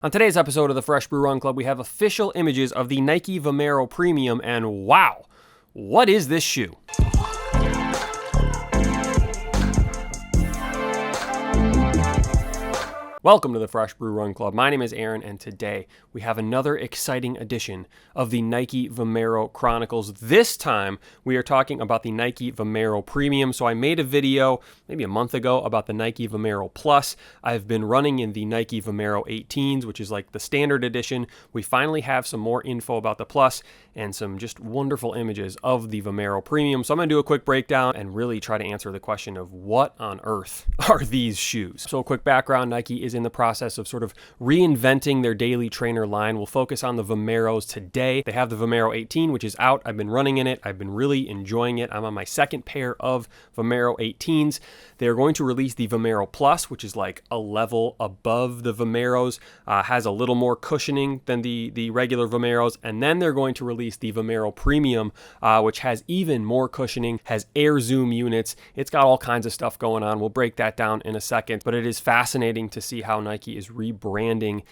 On today's episode of the Fresh Brew Run Club, we have official images of the Nike Vomero Premium, and wow, what is this shoe? Welcome to the Fresh Brew Run Club. My name is Aaron, and today we have another exciting edition of the Nike Vomero Chronicles. This time, we are talking about the Nike Vomero Premium. So I made a video maybe a month ago about the Nike Vomero Plus. I've been running in the Nike Vomero 18s, which is like the standard edition. We finally have some more info about the Plus and some just wonderful images of the Vomero Premium. So I'm going to do a quick breakdown and really try to answer the question of what on earth are these shoes? So a quick background, Nike is in the process of sort of reinventing their daily trainer line. We'll focus on the Vomeros today. They have the Vomero 18, which is out. I've been running in it. I've been really enjoying it. I'm on my second pair of Vomero 18s. They're going to release the Vomero Plus, which is like a level above the Vomeros, has a little more cushioning than the regular Vomeros, and then they're going to release the Vomero Premium, which has even more cushioning, has air zoom units. It's got all kinds of stuff going on. We'll break that down in a second, but it is fascinating to see how Nike is rebranding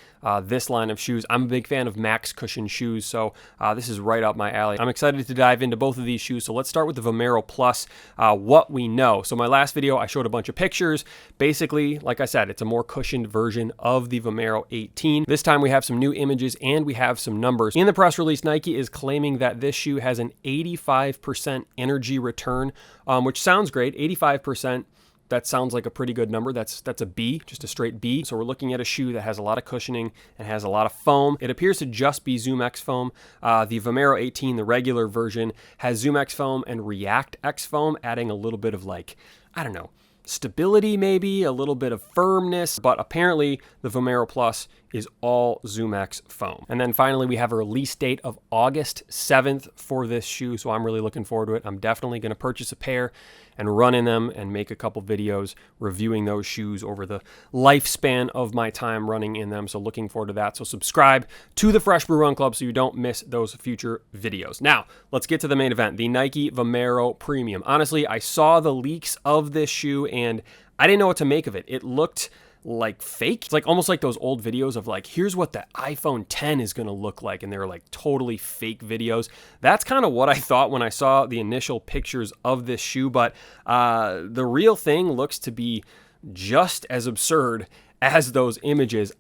this line of shoes. I'm a big fan of max cushion shoes, so this is right up my alley. I'm excited to dive into both of these shoes. So let's start with the Vomero Plus, what we know. So my last video, I showed a bunch of pictures. Basically, like I said, it's a more cushioned version of the Vomero 18. This time we have some new images and we have some numbers. In the press release, Nike is claiming that this shoe has an 85% energy return, which sounds great. 85%. That sounds like a pretty good number. That's a B, just a straight B. So we're looking at a shoe that has a lot of cushioning and has a lot of foam. It appears to just be ZoomX foam. The Vomero 18, the regular version, has ZoomX foam and ReactX foam, adding a little bit of like, I don't know, stability maybe, a little bit of firmness, but apparently the Vomero Plus is all ZoomX foam. And then finally, we have a release date of August 7th for this shoe, so I'm really looking forward to it. I'm definitely going to purchase a pair and run in them and make a couple videos reviewing those shoes over the lifespan of my time running in them, so looking forward to that. So subscribe to the Fresh Brew Run Club so you don't miss those future videos. Now, let's get to the main event, the Nike Vomero Premium. Honestly, I saw the leaks of this shoe and I didn't know what to make of it. It looked like fake. It's like almost like those old videos of like, here's what the iPhone 10 is going to look like, and they were like totally fake videos. That's kind of what I thought when I saw the initial pictures of this shoe, but the real thing looks to be just as absurd as those images.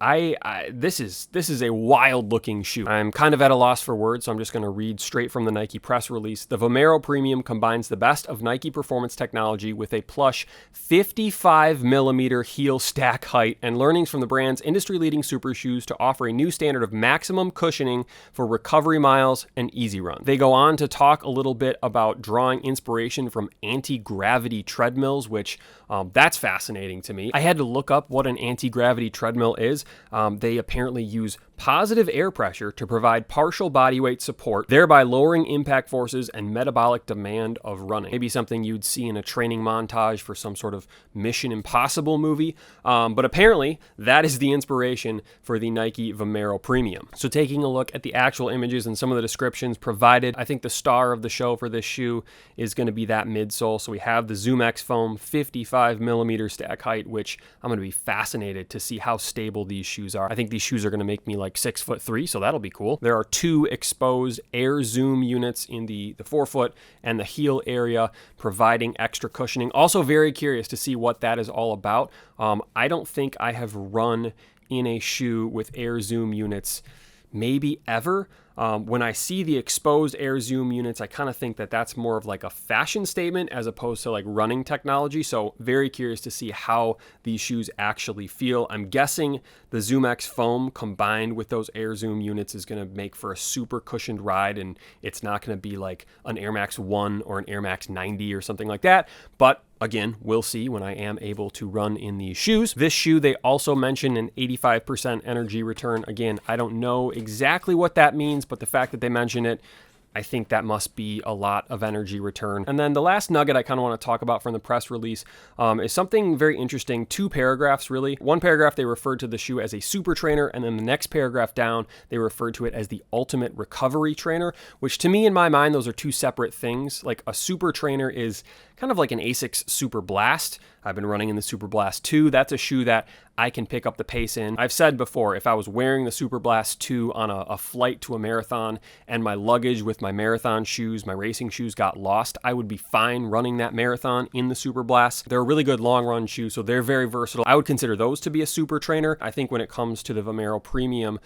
This is a wild looking shoe. I'm kind of at a loss for words, so I'm just going to read straight from the Nike press release. The Vomero Premium combines the best of Nike performance technology with a plush 55mm heel stack height and learnings from the brand's industry-leading super shoes to offer a new standard of maximum cushioning for recovery miles and easy run. They go on to talk a little bit about drawing inspiration from anti-gravity treadmills, which that's fascinating to me. I had to look up what an anti-gravity treadmill is. They apparently use positive air pressure to provide partial body weight support, thereby lowering impact forces and metabolic demand of running. Maybe something you'd see in a training montage for some sort of Mission Impossible movie, but apparently that is the inspiration for the Nike Vomero Premium. So taking a look at the actual images and some of the descriptions provided, I think the star of the show for this shoe is going to be that midsole. So we have the ZoomX foam 55mm stack height, which I'm going to be fascinated to see how stable these shoes are. I think these shoes are going to make me like 6'3", so that'll be cool. There are two exposed air zoom units in the forefoot and the heel area, providing extra cushioning. Also very curious to see what that is all about. I don't think I have run in a shoe with air zoom units maybe ever. When I see the exposed air zoom units, I kind of think that that's more of like a fashion statement as opposed to like running technology. So very curious to see how these shoes actually feel. I'm guessing the ZoomX foam combined with those air zoom units is going to make for a super cushioned ride, and it's not going to be like an Air Max 1 or an Air Max 90 or something like that. But again, we'll see when I am able to run in these shoes. This shoe, they also mention an 85% energy return. Again, I don't know exactly what that means, but the fact that they mention it, I think that must be a lot of energy return. And then the last nugget I kind of want to talk about from the press release is something very interesting. Two paragraphs, really. One paragraph, they referred to the shoe as a super trainer, and then the next paragraph down, they referred to it as the ultimate recovery trainer, which to me, in my mind, those are two separate things. Like a super trainer is kind of like an Asics Super Blast. I've been running in the Super Blast 2. That's a shoe that I can pick up the pace in. I've said before, if I was wearing the Super Blast 2 on a flight to a marathon and my luggage with my marathon shoes, my racing shoes got lost, I would be fine running that marathon in the Super Blast. They're a really good long run shoe, so they're very versatile. I would consider those to be a super trainer. I think when it comes to the Vomero Premium,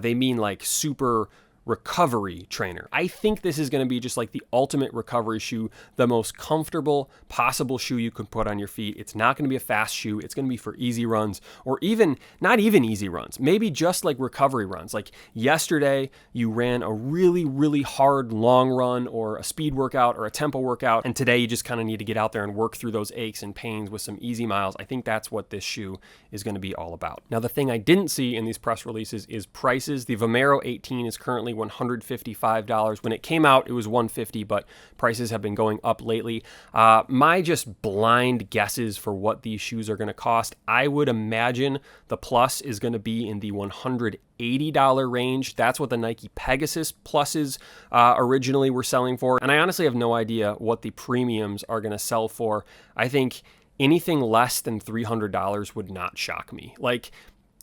they mean like super recovery trainer. I think this is going to be just like the ultimate recovery shoe, the most comfortable possible shoe you can put on your feet. It's not going to be a fast shoe. It's going to be for easy runs, or even not even easy runs, maybe just like recovery runs. Like yesterday, you ran a really, really hard long run or a speed workout or a tempo workout, and today you just kind of need to get out there and work through those aches and pains with some easy miles. I think that's what this shoe is going to be all about. Now, the thing I didn't see in these press releases is prices. The Vomero 18 is currently $155. When it came out, it was $150, but prices have been going up lately. My just blind guesses for what these shoes are going to cost, I would imagine the Plus is going to be in the $180 range. That's what the Nike Pegasus Pluses originally were selling for. And I honestly have no idea what the premiums are going to sell for. I think anything less than $300 would not shock me. Like,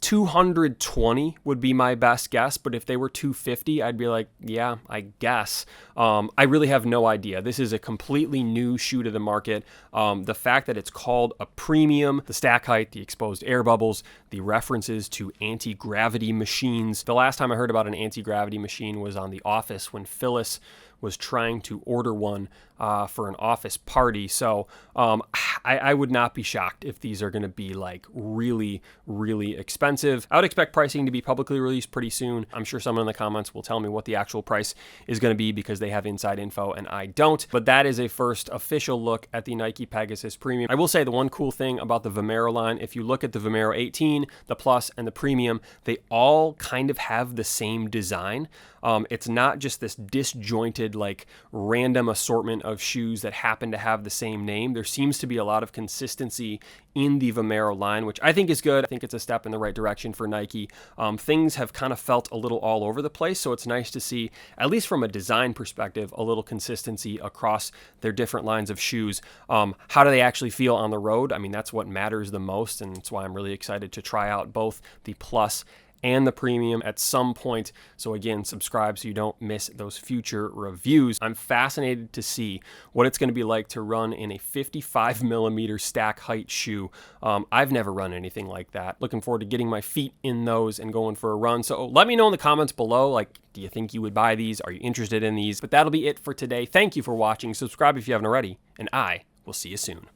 220 would be my best guess, but if they were 250, I'd be like, yeah, I guess. I really have no idea. This is a completely new shoe to the market. The fact that it's called a premium, the stack height, the exposed air bubbles, the references to anti-gravity machines. The last time I heard about an anti-gravity machine was on The Office when Phyllis was trying to order one for an office party. So I would not be shocked if these are going to be like really, really expensive. I would expect pricing to be publicly released pretty soon. I'm sure someone in the comments will tell me what the actual price is going to be because they have inside info and I don't. But that is a first official look at the Nike Pegasus Premium. I will say the one cool thing about the Vomero line, if you look at the Vomero 18, the Plus, and the Premium, they all kind of have the same design. It's not just this disjointed, like random assortment of shoes that happen to have the same name. There seems to be a lot of consistency in the Vomero line, which I think is good. I think it's a step in the right direction for Nike. Things have kind of felt a little all over the place, so it's nice to see, at least from a design perspective, a little consistency across their different lines of shoes. How do they actually feel on the road? I mean, that's what matters the most, and that's why I'm really excited to try out both the Plus and the Premium at some point. So again, subscribe so you don't miss those future reviews. I'm fascinated to see what it's going to be like to run in a 55 millimeter stack height shoe. I've never run anything like that. Looking forward to getting my feet in those and going for a run. So let me know in the comments below, like, do you think you would buy these? Are you interested in these? But that'll be it for today. Thank you for watching. Subscribe if you haven't already, and I will see you soon.